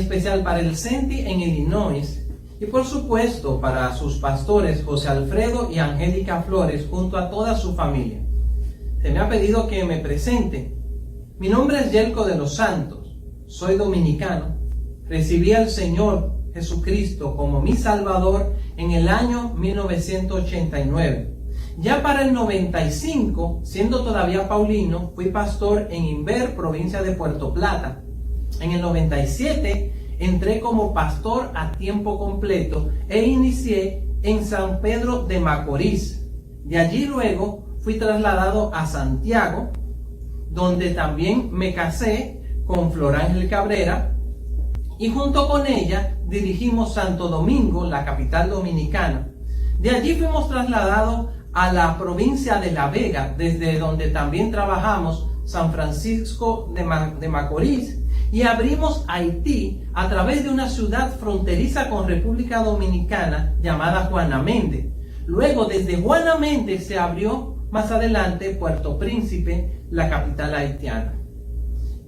especial para el CENTI en Illinois y por supuesto para sus pastores José Alfredo y Angélica Flores junto a toda su familia. Se me ha pedido que me presente. Mi nombre es Yelko de los Santos, soy dominicano, recibí al Señor Jesucristo como mi Salvador en el año 1989. Ya para el 95, siendo todavía paulino, fui pastor en Inver, provincia de Puerto Plata. En el 97 entré como pastor a tiempo completo e inicié en San Pedro de Macorís. De allí luego fui trasladado a Santiago, donde también me casé con Flor Ángel Cabrera y junto con ella dirigimos Santo Domingo, la capital dominicana. De allí fuimos trasladados a la provincia de La Vega, desde donde también trabajamos San Francisco de Macorís, y abrimos Haití a través de una ciudad fronteriza con República Dominicana llamada Juana Méndez. Luego desde Juana Méndez se abrió más adelante Puerto Príncipe, la capital haitiana.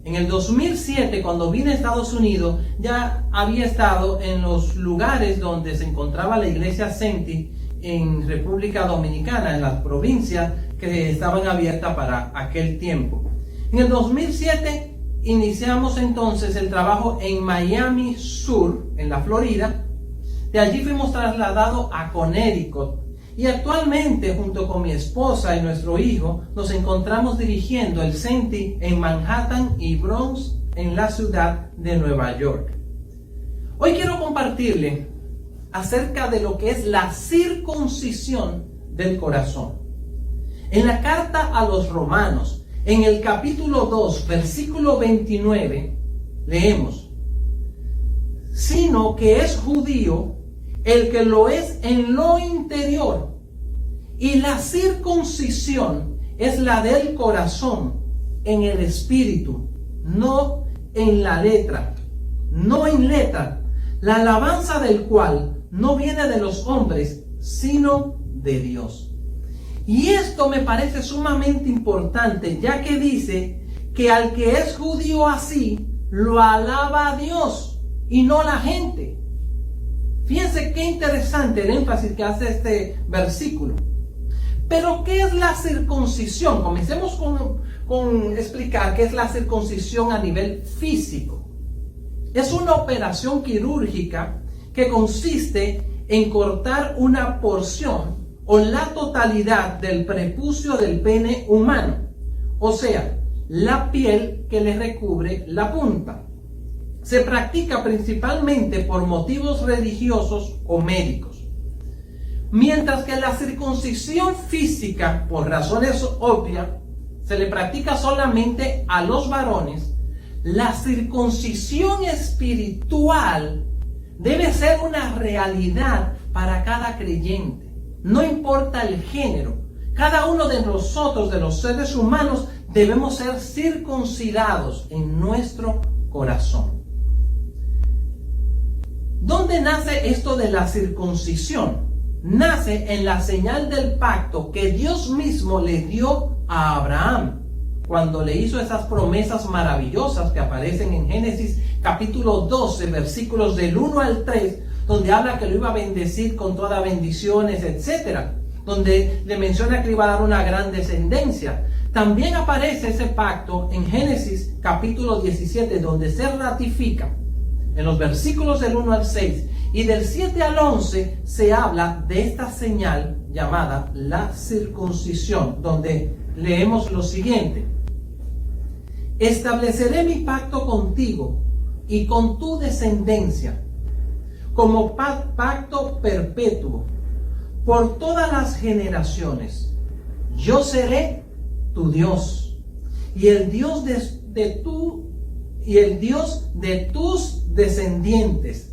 En el 2007, cuando vine a Estados Unidos, ya había estado en los lugares donde se encontraba la iglesia CENTI en República Dominicana, en las provincias que estaban abiertas para aquel tiempo. En el 2007 iniciamos entonces el trabajo en Miami Sur, en la Florida. De allí fuimos trasladados a Connecticut y actualmente junto con mi esposa y nuestro hijo nos encontramos dirigiendo el CENTI en Manhattan y Bronx en la ciudad de Nueva York. Hoy quiero compartirle acerca de lo que es la circuncisión del corazón. En la carta a los Romanos, en el capítulo 2, versículo 29, leemos: sino que es judío el que lo es en lo interior, y la circuncisión es la del corazón, en el espíritu, no en la letra, no en letra, la alabanza del cual no viene de los hombres, sino de Dios. Y esto me parece sumamente importante, ya que dice que al que es judío así, lo alaba a Dios y no la gente. Fíjense qué interesante el énfasis que hace este versículo. Pero ¿qué es la circuncisión? Comencemos con explicar qué es la circuncisión a nivel físico. Es una operación quirúrgica que consiste en cortar una porción o la totalidad del prepucio del pene humano, o sea, la piel que le recubre la punta. Se practica principalmente por motivos religiosos o médicos. Mientras que la circuncisión física, por razones obvias, se le practica solamente a los varones, la circuncisión espiritual debe ser una realidad para cada creyente. No importa el género, cada uno de nosotros, de los seres humanos, debemos ser circuncidados en nuestro corazón. ¿Dónde nace esto de la circuncisión? Nace en la señal del pacto que Dios mismo le dio a Abraham cuando le hizo esas promesas maravillosas que aparecen en Génesis capítulo 12, versículos del 1 al 3, donde habla que lo iba a bendecir con todas bendiciones, etcétera, donde le menciona que le iba a dar una gran descendencia. También aparece ese pacto en Génesis capítulo 17, donde se ratifica en los versículos del 1 al 6, y del 7 al 11 se habla de esta señal llamada la circuncisión, donde leemos lo siguiente: estableceré mi pacto contigo y con tu descendencia como pacto perpetuo por todas las generaciones. Yo seré tu Dios y el Dios de tus descendientes.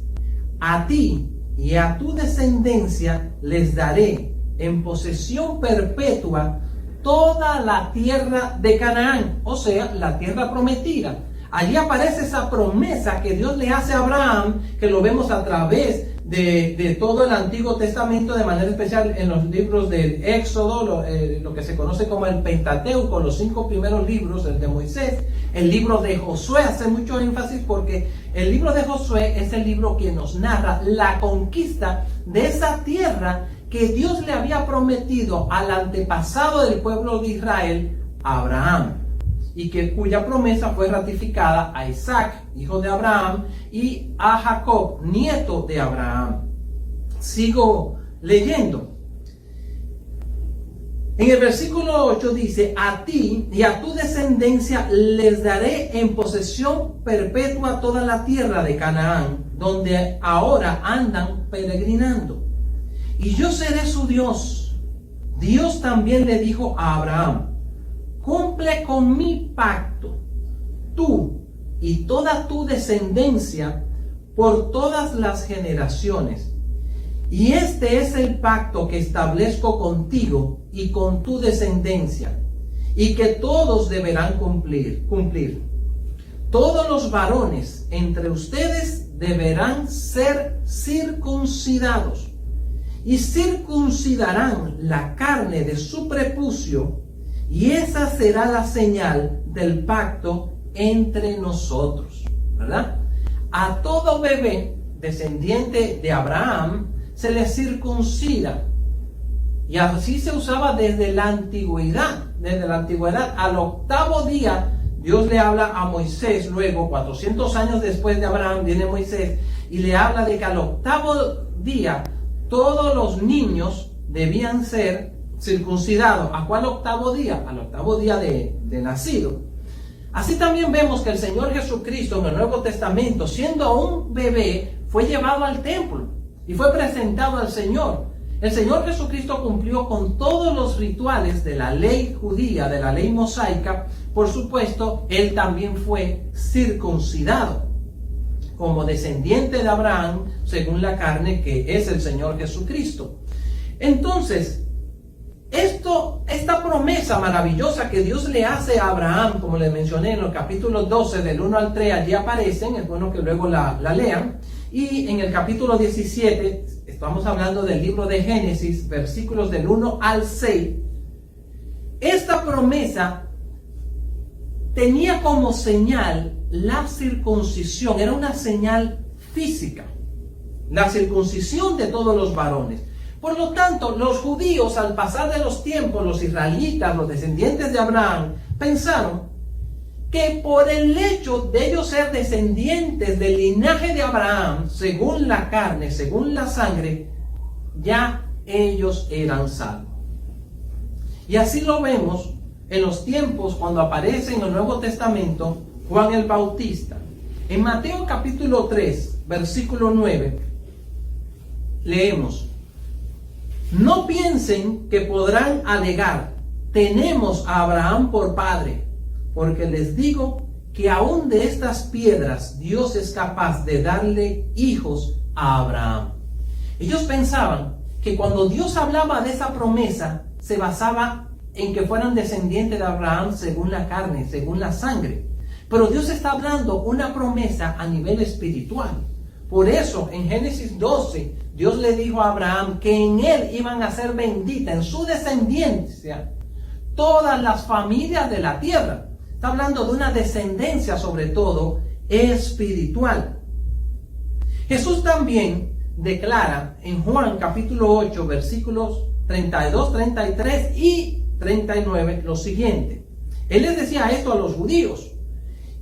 A ti y a tu descendencia les daré en posesión perpetua toda la tierra de Canaán, o sea, la tierra prometida. Allí aparece esa promesa que Dios le hace a Abraham, que lo vemos a través de todo el Antiguo Testamento, de manera especial en los libros del Éxodo, lo que se conoce como el Pentateuco, los 5 primeros libros, el de Moisés, el libro de Josué. Hace mucho énfasis porque el libro de Josué es el libro que nos narra la conquista de esa tierra que Dios le había prometido al antepasado del pueblo de Israel, Abraham, y cuya promesa fue ratificada a Isaac, hijo de Abraham, y a Jacob, nieto de Abraham. Sigo leyendo. En el versículo 8 dice: a ti y a tu descendencia les daré en posesión perpetua toda la tierra de Canaán, donde ahora andan peregrinando. Y yo seré su Dios. Dios también le dijo a Abraham: cumple con mi pacto, tú y toda tu descendencia, por todas las generaciones. Y este es el pacto que establezco contigo y con tu descendencia, y que todos deberán cumplir. Todos los varones entre ustedes deberán ser circuncidados, y circuncidarán la carne de su prepucio, y esa será la señal del pacto entre nosotros, ¿verdad? A todo bebé descendiente de Abraham se le circuncida. Y así se usaba desde la antigüedad. Desde la antigüedad, al 8º día, Dios le habla a Moisés. Luego, 400 años después de Abraham, viene Moisés y le habla de que al 8º día todos los niños debían ser circuncidado. ¿A cuál 8º día? Al 8º día de nacido. Así también vemos que el Señor Jesucristo en el Nuevo Testamento, siendo un bebé, fue llevado al templo y fue presentado al Señor. El Señor Jesucristo cumplió con todos los rituales de la ley judía, de la ley mosaica. Por supuesto, Él también fue circuncidado como descendiente de Abraham, según la carne, que es el Señor Jesucristo. Entonces, esta promesa maravillosa que Dios le hace a Abraham, como les mencioné en los capítulos 12, del 1 al 3, allí aparecen, es bueno que luego la lean. Y en el capítulo 17, estamos hablando del libro de Génesis, versículos del 1 al 6. Esta promesa tenía como señal la circuncisión, era una señal física, la circuncisión de todos los varones. Por lo tanto, los judíos, al pasar de los tiempos, los israelitas, los descendientes de Abraham, pensaron que por el hecho de ellos ser descendientes del linaje de Abraham, según la carne, según la sangre, ya ellos eran salvos. Y así lo vemos en los tiempos cuando aparece en el Nuevo Testamento Juan el Bautista. En Mateo capítulo 3, versículo 9, leemos: no piensen que podrán alegar, tenemos a Abraham por padre, porque les digo que aún de estas piedras Dios es capaz de darle hijos a Abraham. Ellos pensaban que cuando Dios hablaba de esa promesa, se basaba en que fueran descendientes de Abraham según la carne, según la sangre. Pero Dios está hablando una promesa a nivel espiritual. Por eso, en Génesis 12, Dios le dijo a Abraham que en él iban a ser benditas, en su descendencia, todas las familias de la tierra. Está hablando de una descendencia, sobre todo, espiritual. Jesús también declara en Juan capítulo 8, versículos 32, 33 y 39 lo siguiente. Él les decía esto a los judíos: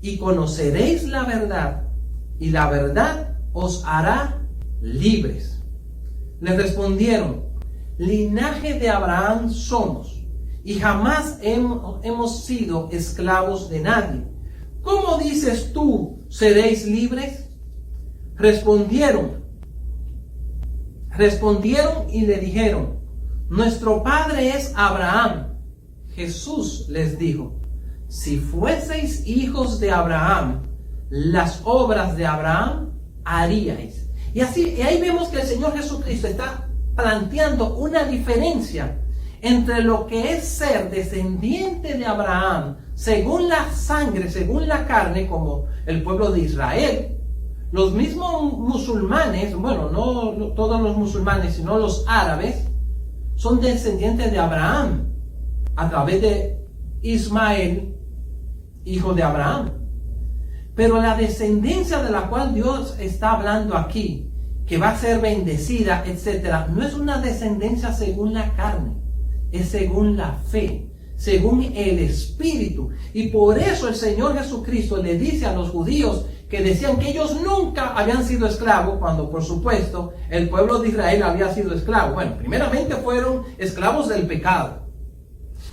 y conoceréis la verdad, y la verdad os hará libres. Les respondieron: linaje de Abraham somos, y jamás hemos sido esclavos de nadie. ¿Cómo dices tú, seréis libres? Respondieron y le dijeron: nuestro padre es Abraham. Jesús les dijo: si fueseis hijos de Abraham, las obras de Abraham haríais. Y ahí vemos que el Señor Jesucristo está planteando una diferencia entre lo que es ser descendiente de Abraham según la sangre, según la carne, como el pueblo de Israel, Los mismos musulmanes, bueno, no todos los musulmanes, sino los árabes, son descendientes de Abraham a través de Ismael, hijo de Abraham. Pero la descendencia de la cual Dios está hablando aquí, que va a ser bendecida, etc., no es una descendencia según la carne, es según la fe, según el Espíritu. Y por eso el Señor Jesucristo le dice a los judíos que decían que ellos nunca habían sido esclavos, cuando por supuesto el pueblo de Israel había sido esclavo. Bueno, primeramente fueron esclavos del pecado.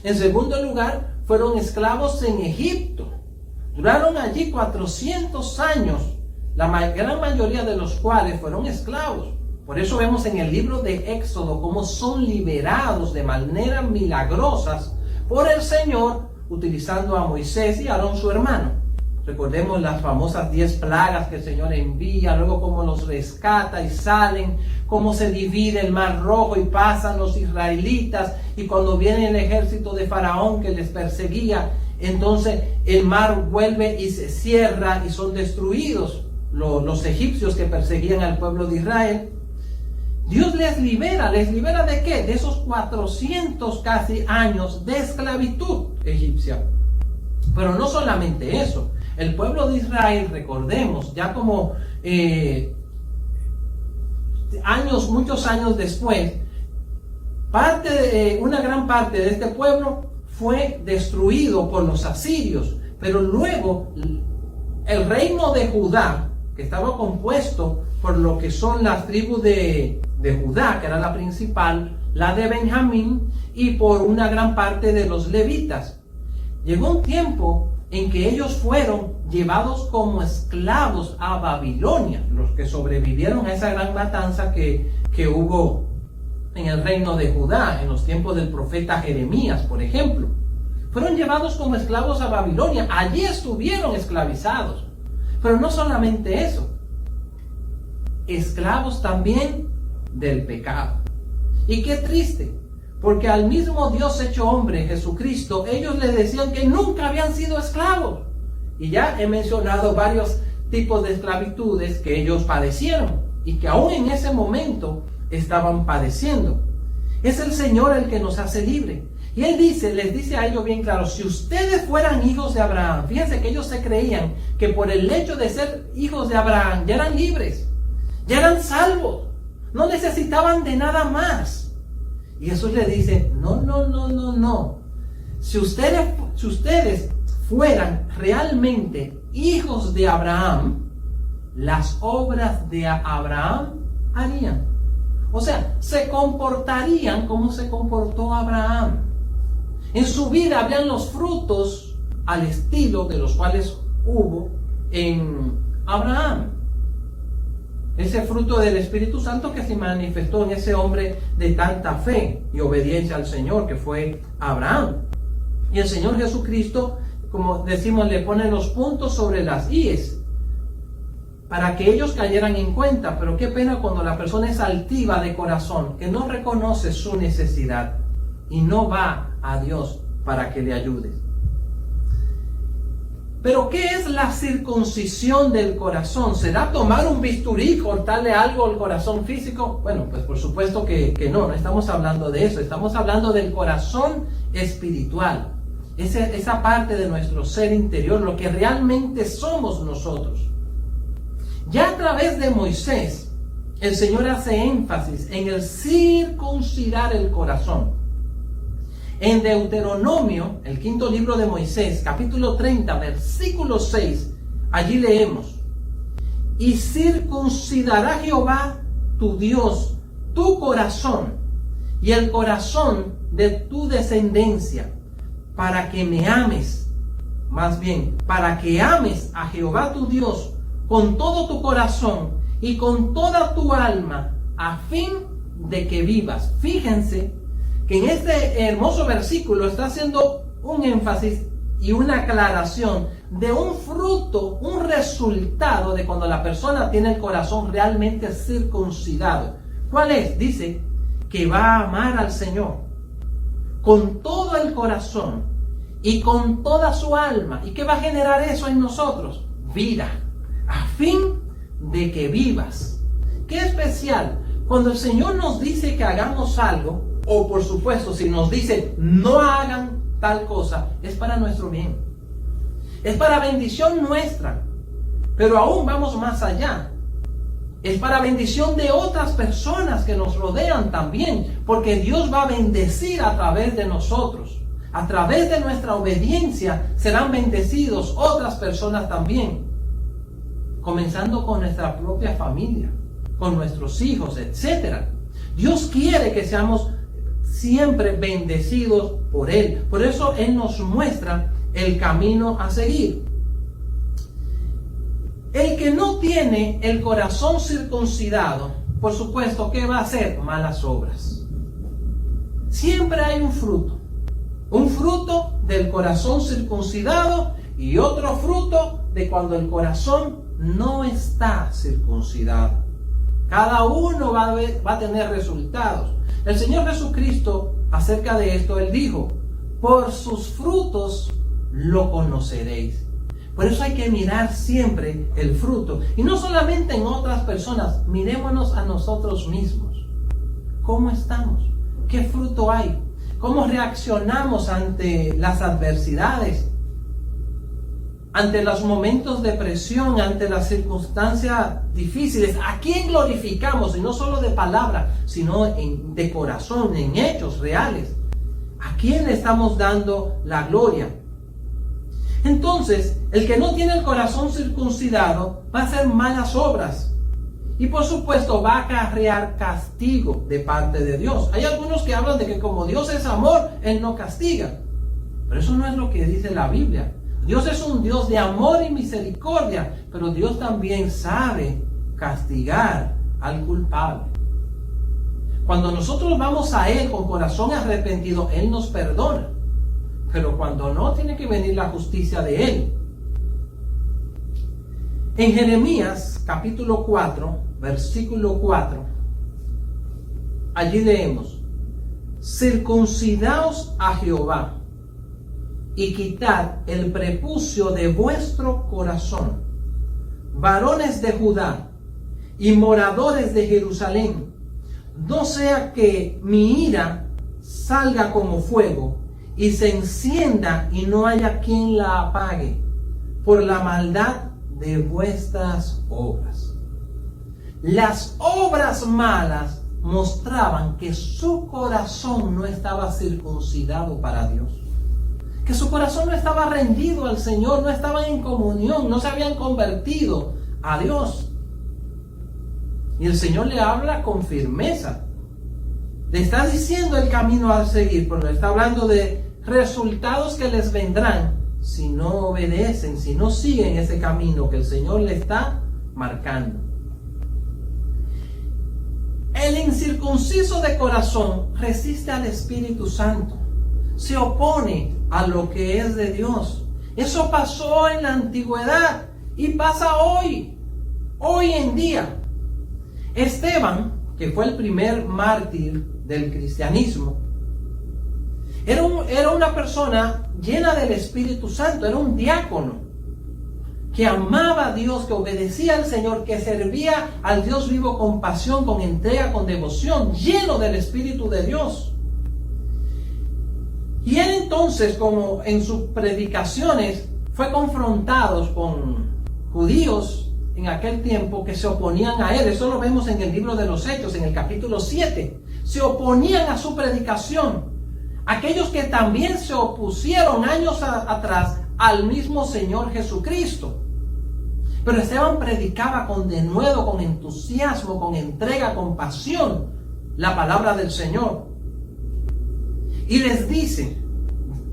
En segundo lugar, fueron esclavos en Egipto. Duraron allí 400 años, la gran mayoría de los cuales fueron esclavos. Por eso vemos en el libro de Éxodo cómo son liberados de maneras milagrosas por el Señor, utilizando a Moisés y a Aarón su hermano. Recordemos las famosas 10 plagas que el Señor envía, luego cómo los rescata y salen, cómo se divide el mar rojo y pasan los israelitas, y cuando viene el ejército de Faraón que les perseguía, entonces el mar vuelve y se cierra y son destruidos los egipcios que perseguían al pueblo de Israel. Dios les libera ¿de qué? De esos 400 casi años de esclavitud egipcia. Pero no solamente eso, el pueblo de Israel, recordemos, ya como muchos años después, una gran parte de este pueblo fue destruido por los asirios, pero luego el reino de Judá, que estaba compuesto por lo que son las tribus de Judá, que era la principal, la de Benjamín, y por una gran parte de los levitas. Llegó un tiempo en que ellos fueron llevados como esclavos a Babilonia, los que sobrevivieron a esa gran matanza que hubo en el reino de Judá, en los tiempos del profeta Jeremías, por ejemplo. Fueron llevados como esclavos a Babilonia, allí estuvieron esclavizados. Pero no solamente eso, esclavos también del pecado. Y qué triste, porque al mismo Dios hecho hombre, Jesucristo, ellos le decían que nunca habían sido esclavos. Y ya he mencionado varios tipos de esclavitudes que ellos padecieron y que aún en ese momento estaban padeciendo. Es el Señor el que nos hace libre. Y Él les dice a ellos bien claro, si ustedes fueran hijos de Abraham, fíjense que ellos se creían que por el hecho de ser hijos de Abraham ya eran libres, ya eran salvos, no necesitaban de nada más. Y Jesús le dice, no. Si ustedes fueran realmente hijos de Abraham, las obras de Abraham harían. O sea, se comportarían como se comportó Abraham. En su vida habrían los frutos al estilo de los cuales hubo en Abraham. Ese fruto del Espíritu Santo que se manifestó en ese hombre de tanta fe y obediencia al Señor, que fue Abraham. Y el Señor Jesucristo, como decimos, le pone los puntos sobre las íes para que ellos cayeran en cuenta. Pero qué pena cuando la persona es altiva de corazón, que no reconoce su necesidad y no va a Dios para que le ayude. Pero ¿qué es la circuncisión del corazón? ¿Será tomar un bisturí y cortarle algo al corazón físico? Bueno, pues por supuesto que no estamos hablando de eso. Estamos hablando del corazón espiritual. Esa parte de nuestro ser interior, lo que realmente somos nosotros. Ya a través de Moisés, el Señor hace énfasis en el circuncidar el corazón. En Deuteronomio, el 5º libro de Moisés, capítulo 30, versículo 6, allí leemos: y circuncidará Jehová tu Dios tu corazón y el corazón de tu descendencia, para que me ames, más bien, para que ames a Jehová tu Dios con todo tu corazón y con toda tu alma, a fin de que vivas. Fíjense que en este hermoso versículo está haciendo un énfasis y una aclaración de un fruto, un resultado de cuando la persona tiene el corazón realmente circuncidado. ¿Cuál es? Dice que va a amar al Señor con todo el corazón y con toda su alma. ¿Y qué va a generar eso en nosotros? Vida, a fin de que vivas. Qué especial. Cuando el Señor nos dice que hagamos algo, o por supuesto si nos dice no hagan tal cosa, es para nuestro bien. Es para bendición nuestra. Pero aún vamos más allá. Es para bendición de otras personas que nos rodean también. Porque Dios va a bendecir a través de nosotros. A través de nuestra obediencia serán bendecidos otras personas también. Comenzando con nuestra propia familia, con nuestros hijos, etc. Dios quiere que seamos siempre bendecidos por Él. Por eso Él nos muestra el camino a seguir. El que no tiene el corazón circuncidado, por supuesto, ¿qué va a hacer? Malas obras. Siempre hay un fruto. Un fruto del corazón circuncidado y otro fruto de cuando el corazón no está circuncidado. Cada uno va a tener resultados. El Señor Jesucristo, acerca de esto, Él dijo, por sus frutos lo conoceréis. Por eso hay que mirar siempre el fruto. Y no solamente en otras personas, mirémonos a nosotros mismos. ¿Cómo estamos? ¿Qué fruto hay? ¿Cómo reaccionamos ante las adversidades? Ante los momentos de presión, ante las circunstancias difíciles. ¿A quién glorificamos? Y no solo de palabra, sino de corazón, en hechos reales. ¿A quién le estamos dando la gloria? Entonces, el que no tiene el corazón circuncidado va a hacer malas obras. Y por supuesto va a acarrear castigo de parte de Dios. Hay algunos que hablan de que como Dios es amor, Él no castiga. Pero eso no es lo que dice la Biblia. Dios es un Dios de amor y misericordia, pero Dios también sabe castigar al culpable. Cuando nosotros vamos a Él con corazón arrepentido, Él nos perdona. Pero cuando no, tiene que venir la justicia de Él. En Jeremías capítulo 4, versículo 4, allí leemos: circuncidaos a Jehová y quitad el prepucio de vuestro corazón, varones de Judá y moradores de Jerusalén, no sea que mi ira salga como fuego y se encienda y no haya quien la apague por la maldad de vuestras obras. Las obras malas mostraban que su corazón no estaba circuncidado para Dios, que su corazón no estaba rendido al Señor, no estaban en comunión, no se habían convertido a Dios. Y el Señor le habla con firmeza. Le está diciendo el camino a seguir, pero le está hablando de resultados que les vendrán si no obedecen, si no siguen ese camino que el Señor le está marcando. El incircunciso de corazón resiste al Espíritu Santo, se opone a lo que es de Dios. Eso pasó en la antigüedad y pasa hoy en día. Esteban, que fue el primer mártir del cristianismo, era una persona llena del Espíritu Santo, era un diácono que amaba a Dios, que obedecía al Señor, que servía al Dios vivo con pasión, con entrega, con devoción, lleno del Espíritu de Dios. Y él entonces, como en sus predicaciones, fue confrontado con judíos en aquel tiempo que se oponían a él. Eso lo vemos en el libro de los Hechos, en el capítulo 7. Se oponían a su predicación. Aquellos que también se opusieron años atrás al mismo Señor Jesucristo. Pero Esteban predicaba con denuedo, con entusiasmo, con entrega, con pasión, la palabra del Señor. Y les dice,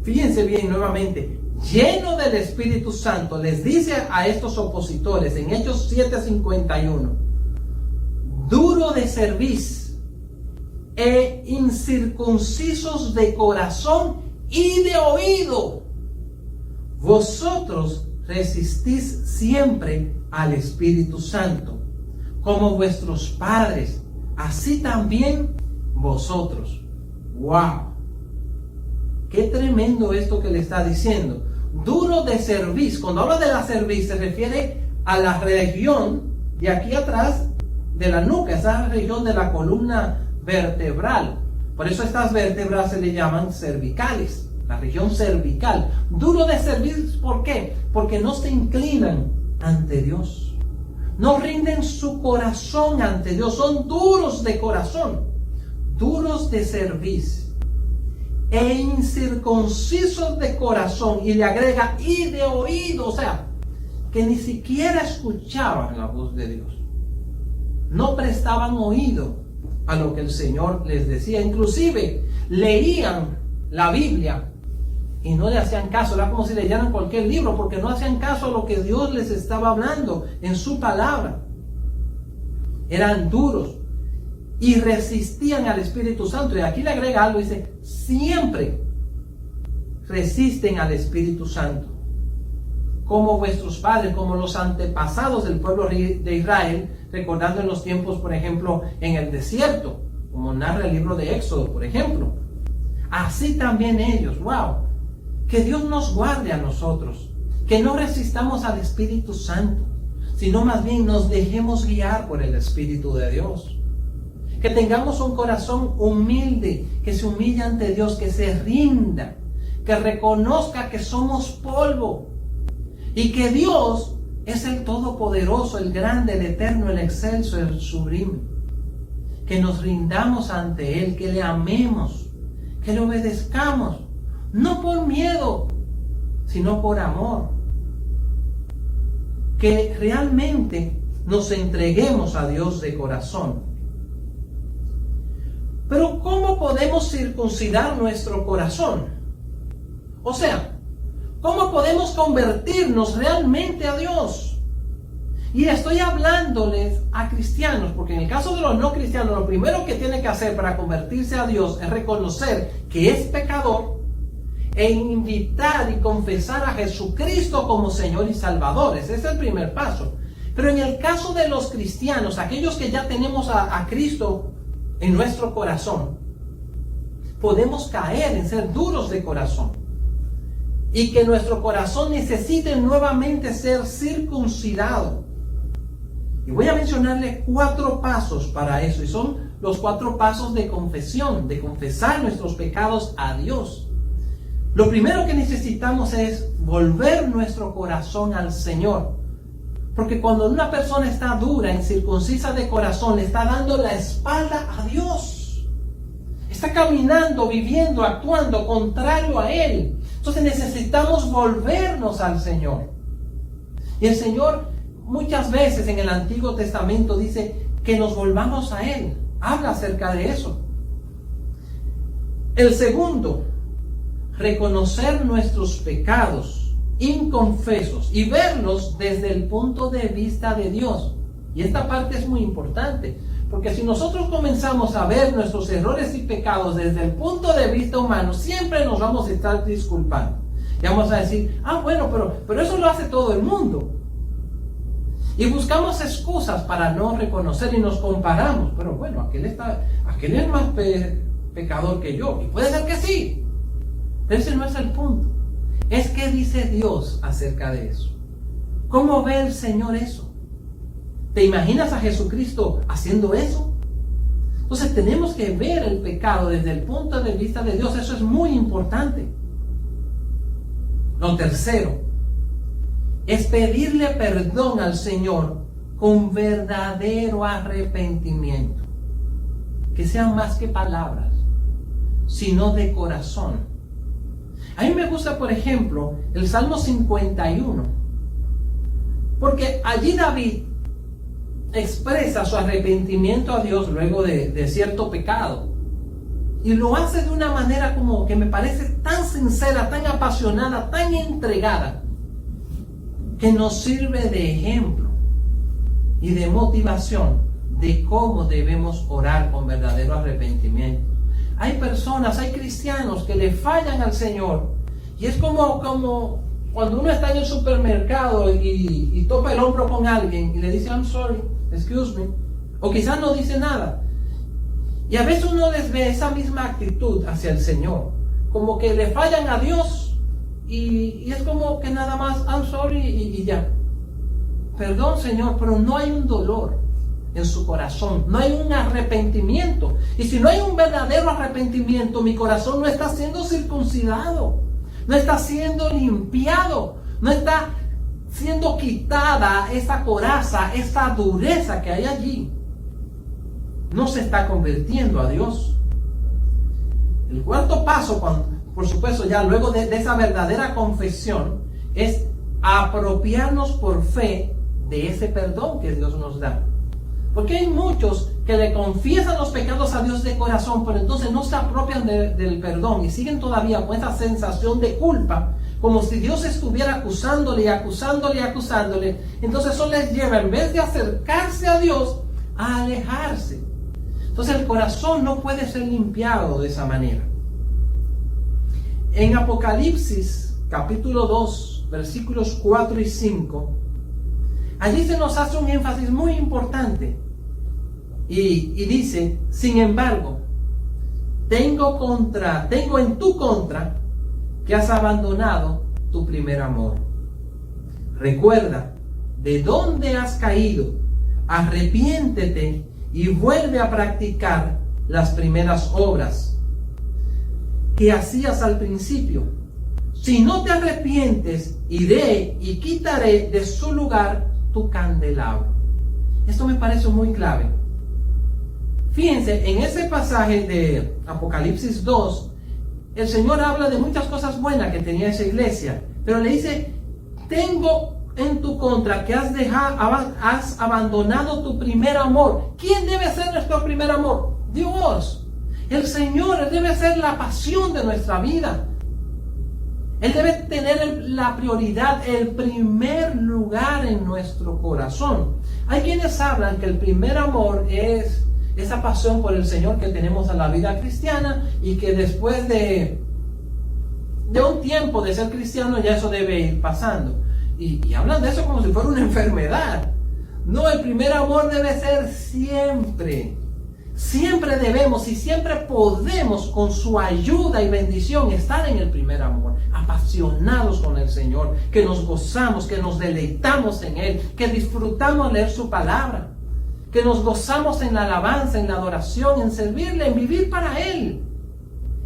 fíjense bien nuevamente, lleno del Espíritu Santo, les dice a estos opositores en Hechos 7:51, duro de cerviz e incircuncisos de corazón y de oído, vosotros resistís siempre al Espíritu Santo, como vuestros padres, así también vosotros. ¡Wow! Qué tremendo esto que le está diciendo. Duro de cerviz. Cuando habla de la cerviz se refiere a la región Y aquí atrás de la nuca, esa región de la columna vertebral. Por eso estas vértebras se le llaman cervicales, la región cervical. Duro de servir, ¿por qué? Porque no se inclinan ante Dios. No rinden su corazón ante Dios. Son duros de corazón, duros de servicio e incircuncisos de corazón. Y le agrega, y de oído, o sea, que ni siquiera escuchaban la voz de Dios. No prestaban oído a lo que el Señor les decía. Inclusive leían la Biblia y no le hacían caso. Era como si leyeran cualquier libro, porque no hacían caso a lo que Dios les estaba hablando en su palabra. Eran duros y resistían al Espíritu Santo. Y aquí le agrega algo, dice, siempre resisten al Espíritu Santo, como vuestros padres, como los antepasados del pueblo de Israel, recordando en los tiempos, por ejemplo, en el desierto, como narra el libro de Éxodo, por ejemplo. Así también ellos, wow, que Dios nos guarde a nosotros, que no resistamos al Espíritu Santo, sino más bien nos dejemos guiar por el Espíritu de Dios. Que tengamos un corazón humilde, que se humille ante Dios, que se rinda, que reconozca que somos polvo y que Dios es el Todopoderoso, el Grande, el Eterno, el Excelso, el Sublime. Que nos rindamos ante Él, que le amemos, que le obedezcamos, no por miedo, sino por amor. Que realmente nos entreguemos a Dios de corazón. Pero ¿cómo podemos circuncidar nuestro corazón? O sea, ¿cómo podemos convertirnos realmente a Dios? Y estoy hablándoles a cristianos, porque en el caso de los no cristianos, lo primero que tiene que hacer para convertirse a Dios es reconocer que es pecador e invitar y confesar a Jesucristo como Señor y Salvador. Ese es el primer paso. Pero en el caso de los cristianos, aquellos que ya tenemos a Cristo en nuestro corazón, podemos caer en ser duros de corazón y que nuestro corazón necesite nuevamente ser circuncidado. Y voy a mencionarle 4 pasos para eso, y son los 4 pasos de confesión, de confesar nuestros pecados a Dios. Lo primero que necesitamos es volver nuestro corazón al Señor. Porque cuando una persona está dura, incircuncisa de corazón, le está dando la espalda a Dios. Está caminando, viviendo, actuando contrario a Él. Entonces necesitamos volvernos al Señor. Y el Señor muchas veces en el Antiguo Testamento dice que nos volvamos a Él. Habla acerca de eso. El segundo, reconocer nuestros pecados inconfesos y verlos desde el punto de vista de Dios. Y esta parte es muy importante, porque si nosotros comenzamos a ver nuestros errores y pecados desde el punto de vista humano, siempre nos vamos a estar disculpando. Y vamos a decir, bueno, pero eso lo hace todo el mundo. Y buscamos excusas para no reconocer y nos comparamos. Pero bueno, aquel es más pecador que yo. Y puede ser que sí. Pero ese no es el punto. Es que dice Dios acerca de eso. ¿Cómo ve el Señor eso? ¿Te imaginas a Jesucristo haciendo eso? Entonces tenemos que ver el pecado desde el punto de vista de Dios. Eso es muy importante. Lo tercero es pedirle perdón al Señor con verdadero arrepentimiento. Que sean más que palabras, sino de corazón. A mí me gusta, por ejemplo, el Salmo 51, porque allí David expresa su arrepentimiento a Dios luego de cierto pecado, y lo hace de una manera como que me parece tan sincera, tan apasionada, tan entregada, que nos sirve de ejemplo y de motivación de cómo debemos orar con verdadero arrepentimiento. Hay personas, hay cristianos que le fallan al Señor, y es como cuando uno está en el supermercado y topa el hombro con alguien y le dice I'm sorry, excuse me, o quizás no dice nada, y a veces uno les ve esa misma actitud hacia el Señor, como que le fallan a Dios y es como que nada más I'm sorry y ya. perdón, Señor, pero no hay un dolor en su corazón, no hay un arrepentimiento. Y si no hay un verdadero arrepentimiento, mi corazón no está siendo circuncidado, no está siendo limpiado, no está siendo quitada esa coraza, esa dureza que hay allí. No se está convirtiendo a Dios. El cuarto paso, por supuesto, ya luego de esa verdadera confesión, es apropiarnos por fe de ese perdón que Dios nos da. Porque hay muchos que le confiesan los pecados a Dios de corazón, pero entonces no se apropian del perdón y siguen todavía con esa sensación de culpa, como si Dios estuviera acusándole y acusándole y acusándole. Entonces eso les lleva, en vez de acercarse a Dios, a alejarse. Entonces el corazón no puede ser limpiado de esa manera. En Apocalipsis capítulo 2, versículos 4 y 5, allí se nos hace un énfasis muy importante y dice: sin embargo, tengo en tu contra que has abandonado tu primer amor. Recuerda de dónde has caído, arrepiéntete y vuelve a practicar las primeras obras que hacías al principio. Si no te arrepientes, iré y quitaré de su lugar tu candelabro. Esto me parece muy clave. Fíjense, en ese pasaje de Apocalipsis 2, el Señor habla de muchas cosas buenas que tenía esa iglesia, pero le dice: tengo en tu contra que has abandonado tu primer amor. ¿Quién debe ser nuestro primer amor? Dios. El Señor, Él debe ser la pasión de nuestra vida. Él debe tener la prioridad, el primer lugar en nuestro corazón. Hay quienes hablan que el primer amor es esa pasión por el Señor que tenemos en la vida cristiana, y que después de un tiempo de ser cristiano ya eso debe ir pasando. Y hablan de eso como si fuera una enfermedad. No, el primer amor debe ser siempre. Siempre debemos y siempre podemos, con su ayuda y bendición, estar en el primer amor, apasionados con el Señor, que nos gozamos, que nos deleitamos en Él, que disfrutamos leer su palabra, que nos gozamos en la alabanza, en la adoración, en servirle, en vivir para Él,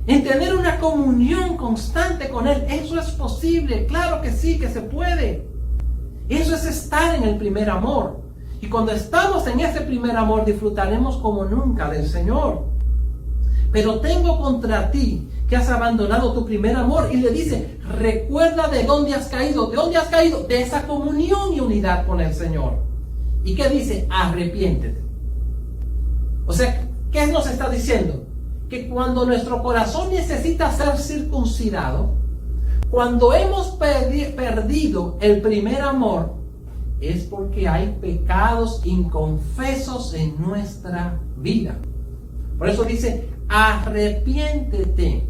en tener una comunión constante con Él. Eso es posible, claro que sí, que se puede. Eso es estar en el primer amor. Y cuando estamos en ese primer amor, disfrutaremos como nunca del Señor. Pero tengo contra ti que has abandonado tu primer amor. Y le dice: recuerda de dónde has caído. ¿De dónde has caído? De esa comunión y unidad con el Señor. ¿Y qué dice? Arrepiéntete. O sea, ¿qué nos está diciendo? Que cuando nuestro corazón necesita ser circuncidado, cuando hemos perdido el primer amor, es porque hay pecados inconfesos en nuestra vida. Por eso dice: arrepiéntete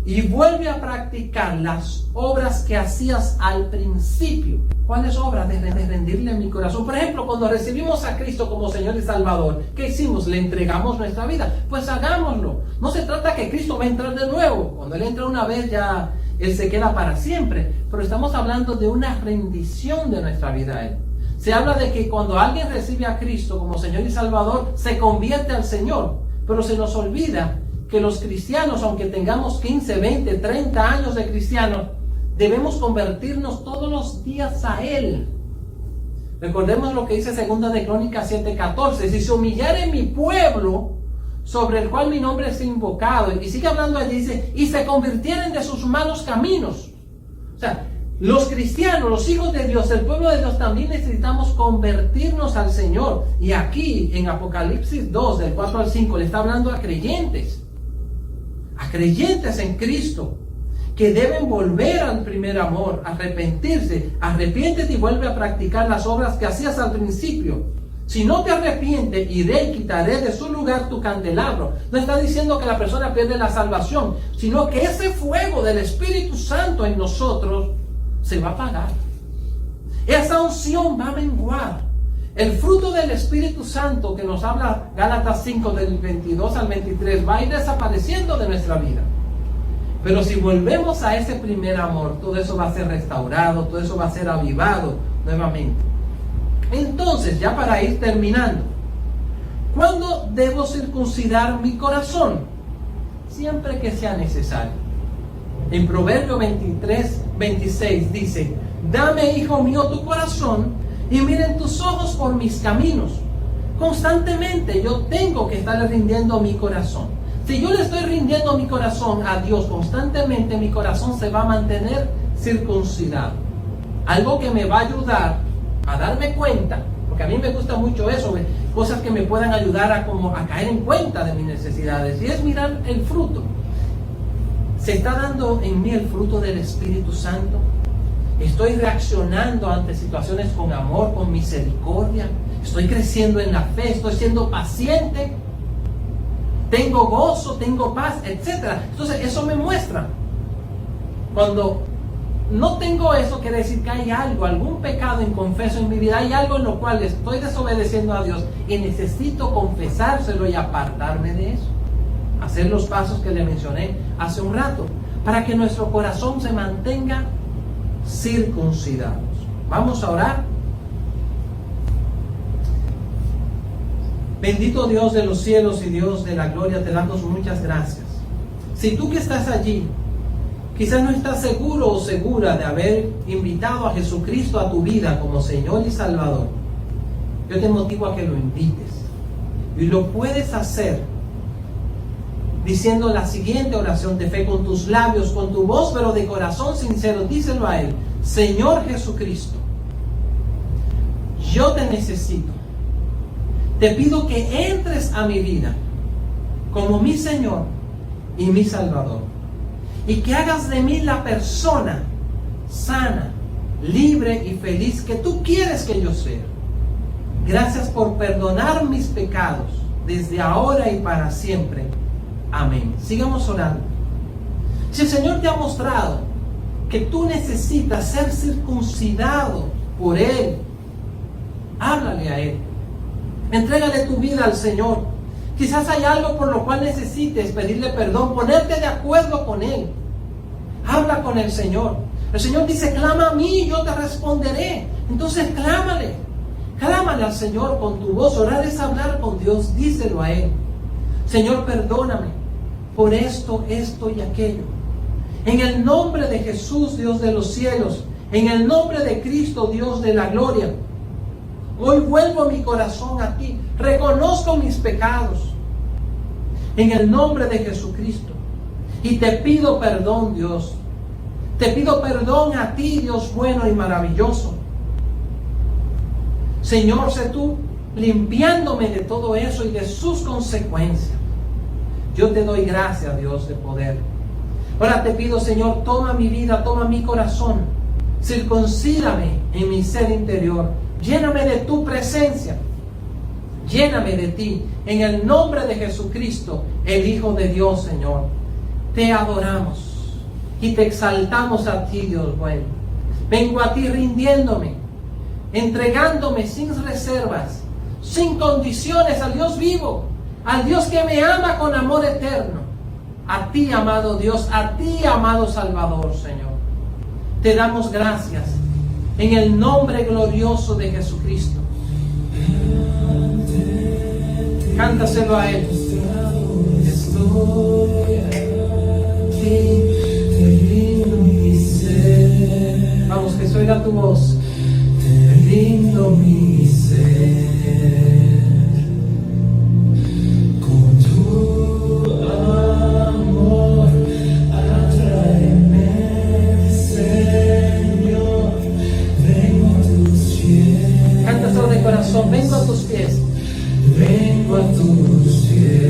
y vuelve a practicar las obras que hacías al principio. ¿Cuáles obras? De rendirle mi corazón. Por ejemplo, cuando recibimos a Cristo como Señor y Salvador, ¿qué hicimos? Le entregamos nuestra vida. Pues hagámoslo. No se trata que Cristo va a entrar de nuevo. Cuando Él entra una vez, ya Él se queda para siempre. Pero estamos hablando de una rendición de nuestra vida a Él. Se habla de que cuando alguien recibe a Cristo como Señor y Salvador, se convierte al Señor. Pero se nos olvida que los cristianos, aunque tengamos 15, 20, 30 años de cristianos, debemos convertirnos todos los días a Él. Recordemos lo que dice 2 de Crónicas 7:14: si se humillare mi pueblo, sobre el cual mi nombre es invocado. Y sigue hablando allí, dice: y se convirtieren de sus malos caminos. O sea, los cristianos, los hijos de Dios, el pueblo de Dios, también necesitamos convertirnos al Señor. Y aquí en Apocalipsis 2, del 4 al 5, le está hablando a creyentes en Cristo, que deben volver al primer amor, arrepentirse. Arrepiéntete y vuelve a practicar las obras que hacías al principio. Si no te arrepientes, iré y quitaré de su lugar tu candelabro. No está diciendo que la persona pierde la salvación, sino que ese fuego del Espíritu Santo en nosotros se va a apagar. Esa unción va a menguar. El fruto del Espíritu Santo que nos habla Gálatas 5 del 22 al 23 va a ir desapareciendo de nuestra vida. Pero si volvemos a ese primer amor, todo eso va a ser restaurado, todo eso va a ser avivado nuevamente. Entonces, ya para ir terminando, ¿cuándo debo circuncidar mi corazón? Siempre que sea necesario. En Proverbio 23:26 dice: dame, hijo mío, tu corazón, y miren tus ojos por mis caminos. Constantemente yo tengo que estar rindiendo mi corazón. Si yo le estoy rindiendo mi corazón a Dios constantemente, mi corazón se va a mantener circuncidado. Algo que me va a ayudar a darme cuenta, porque a mí me gusta mucho eso, cosas que me puedan ayudar a caer en cuenta de mis necesidades, y es mirar el fruto. ¿Se está dando en mí el fruto del Espíritu Santo? ¿Estoy reaccionando ante situaciones con amor, con misericordia? ¿Estoy creciendo en la fe? ¿Estoy siendo paciente? ¿Tengo gozo? ¿Tengo paz? Etcétera. Entonces eso me muestra. Cuando no tengo eso, quiere decir que hay algo, algún pecado inconfeso en mi vida, hay algo en lo cual estoy desobedeciendo a Dios y necesito confesárselo y apartarme de eso. Hacer los pasos que le mencioné hace un rato, para que nuestro corazón se mantenga circuncidados. Vamos a orar. Bendito Dios de los cielos y Dios de la gloria, te damos muchas gracias. Si tú que estás allí, quizás no estás seguro o segura de haber invitado a Jesucristo a tu vida como Señor y Salvador, yo te motivo a que lo invites. Y lo puedes hacer diciendo la siguiente oración de fe con tus labios, con tu voz, pero de corazón sincero. Díselo a Él: Señor Jesucristo, yo te necesito. Te pido que entres a mi vida como mi Señor y mi Salvador, y que hagas de mí la persona sana, libre y feliz que tú quieres que yo sea. Gracias por perdonar mis pecados desde ahora y para siempre. Amén. Sigamos orando. Si el Señor te ha mostrado que tú necesitas ser circuncidado por Él, háblale a Él. Entrégale tu vida al Señor. Quizás hay algo por lo cual necesites pedirle perdón, ponerte de acuerdo con Él. Habla con el Señor. El Señor dice: clama a mí y yo te responderé. Entonces clámale. Clámale al Señor con tu voz. Orar es hablar con Dios. Díselo a Él: Señor, perdóname por esto, esto y aquello. En el nombre de Jesús, Dios de los cielos, en el nombre de Cristo, Dios de la gloria, hoy vuelvo mi corazón a ti. Reconozco mis pecados en el nombre de Jesucristo. Y te pido perdón, Dios. Te pido perdón a ti, Dios bueno y maravilloso. Señor, sé tú limpiándome de todo eso y de sus consecuencias. Yo te doy gracias, Dios de poder. Ahora te pido, Señor, toma mi vida, toma mi corazón. Circuncídame en mi ser interior. Lléname de tu presencia. Lléname de ti. En el nombre de Jesucristo, el Hijo de Dios, Señor. Te adoramos y te exaltamos a ti, Dios bueno. Vengo a ti rindiéndome, entregándome sin reservas, sin condiciones al Dios vivo, al Dios que me ama con amor eterno. A ti, amado Dios, a ti, amado Salvador, Señor. Te damos gracias en el nombre glorioso de Jesucristo. Cántaselo a Él. Vamos, que se oiga tu voz. Te rindo mi ser. Con tu amor, atráeme, Señor. Vengo a tus pies. Cántaselo de corazón. Vengo a tus pies. Vengo a tus pies.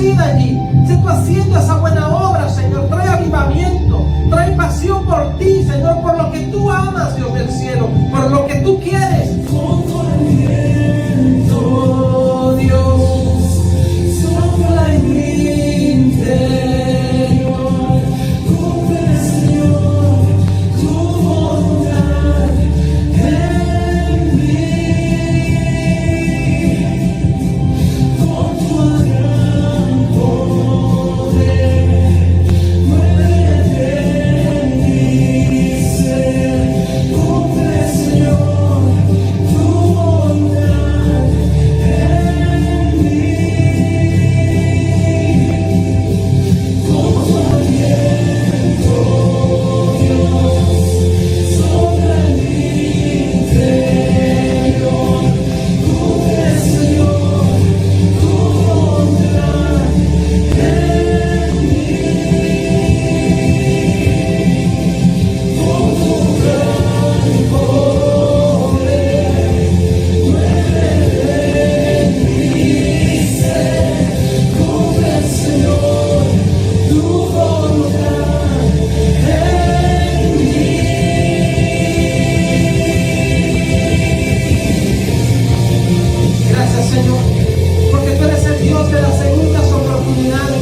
resida allí. Sé tú haciendo esa buena obra, Señor. Trae avivamiento, trae pasión por ti, Señor, por lo que tú amas, Dios del cielo, por lo que tú quieres. Oh, Dios, sopla en mi interior, Señor, tu voluntad en mí. Con tu gran poder, muévete en mi ser. Cumple, Señor, tu voluntad en mí. Con tu aliento, Dios, sopla en mi interior. Cumple, Señor, tu voluntad en mí. Con tu gran poder, muévete en mi ser. Cumple, Señor, tu voluntad en mí. Gracias, Señor, porque tú eres el Dios de las segundas oportunidades,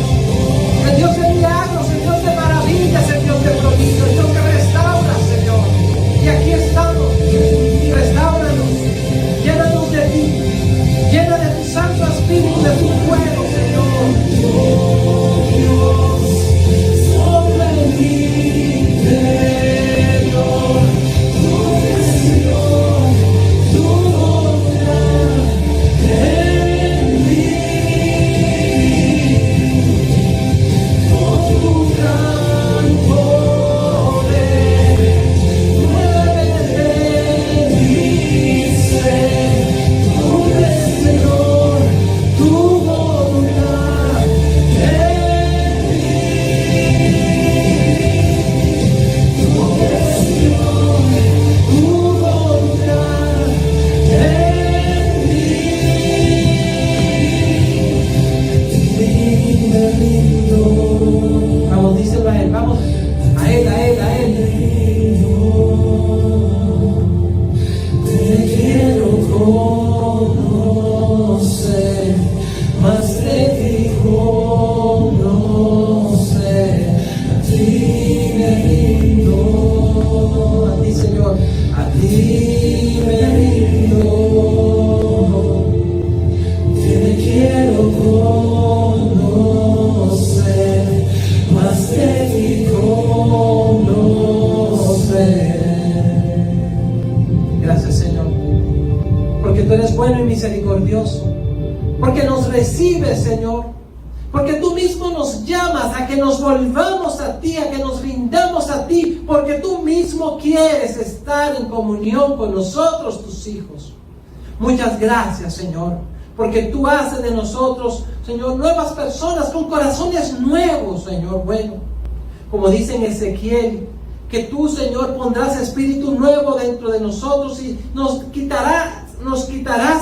el Dios de milagros, el Dios de maravillas, el Dios de prodigios, el Dios que restaura, Señor. Y aquí estamos, restáuranos, llénanos de ti, llena de tu Santo Espíritu, de tu fuego, Señor. Oh, Dios, sopla en mi interior, Señor, tu voluntad en mí. Con tu gran poder, muévete en mi ser. Cumple, Señor, tu voluntad en mí. Cumple, Señor, tu voluntad en mí. Me rindo. Vamos, díselo a él, vamos. A él, a él, a él. Te quiero conocer, más de ti conocer. A ti me rindo, a ti, Señor, a ti me rindo. Te quiero conocer, más de ti conocer. Gracias, Señor, porque tú eres bueno y misericordioso, porque nos recibes, Señor, porque tú mismo nos llamas a que nos volvamos a ti, a que nos rindamos a ti, porque tú mismo quieres estar en comunión con nosotros, tus hijos. Muchas gracias, Señor, porque tú haces de nosotros, Señor, nuevas personas con corazones nuevos, Señor, bueno. Como dice en Ezequiel, que tú, Señor, pondrás espíritu nuevo dentro de nosotros y nos quitarás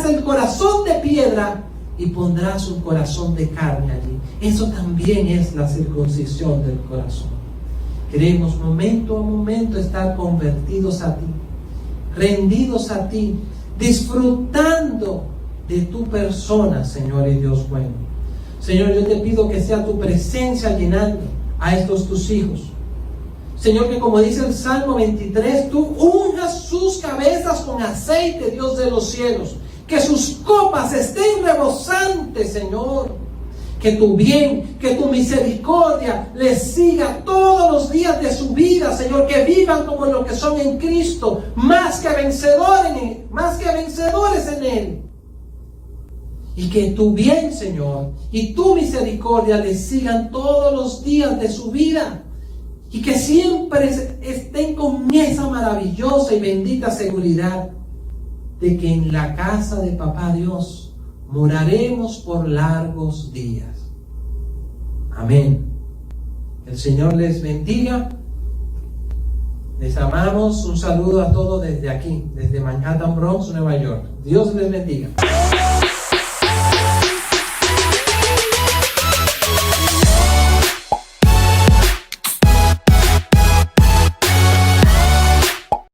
el corazón de piedra y pondrás un corazón de carne allí. Eso también es la circuncisión del corazón. Queremos momento a momento estar convertidos a ti, rendidos a ti, disfrutando de tu persona, Señor y Dios bueno. Señor, yo te pido que sea tu presencia llenando a estos tus hijos. Señor, que como dice el Salmo 23, tú unjas sus cabezas con aceite, Dios de los cielos. Que sus copas estén rebosantes, Señor. Que tu bien, que tu misericordia les siga todos los días de su vida, Señor. Que vivan como lo que son en Cristo, más que vencedores en Él. Y que tu bien, Señor, y tu misericordia les sigan todos los días de su vida. Y que siempre estén con esa maravillosa y bendita seguridad de que en la casa de Papá Dios moraremos por largos días. Amén. El Señor les bendiga. Les amamos. Un saludo a todos desde aquí, desde Manhattan, Bronx, Nueva York. Dios les bendiga.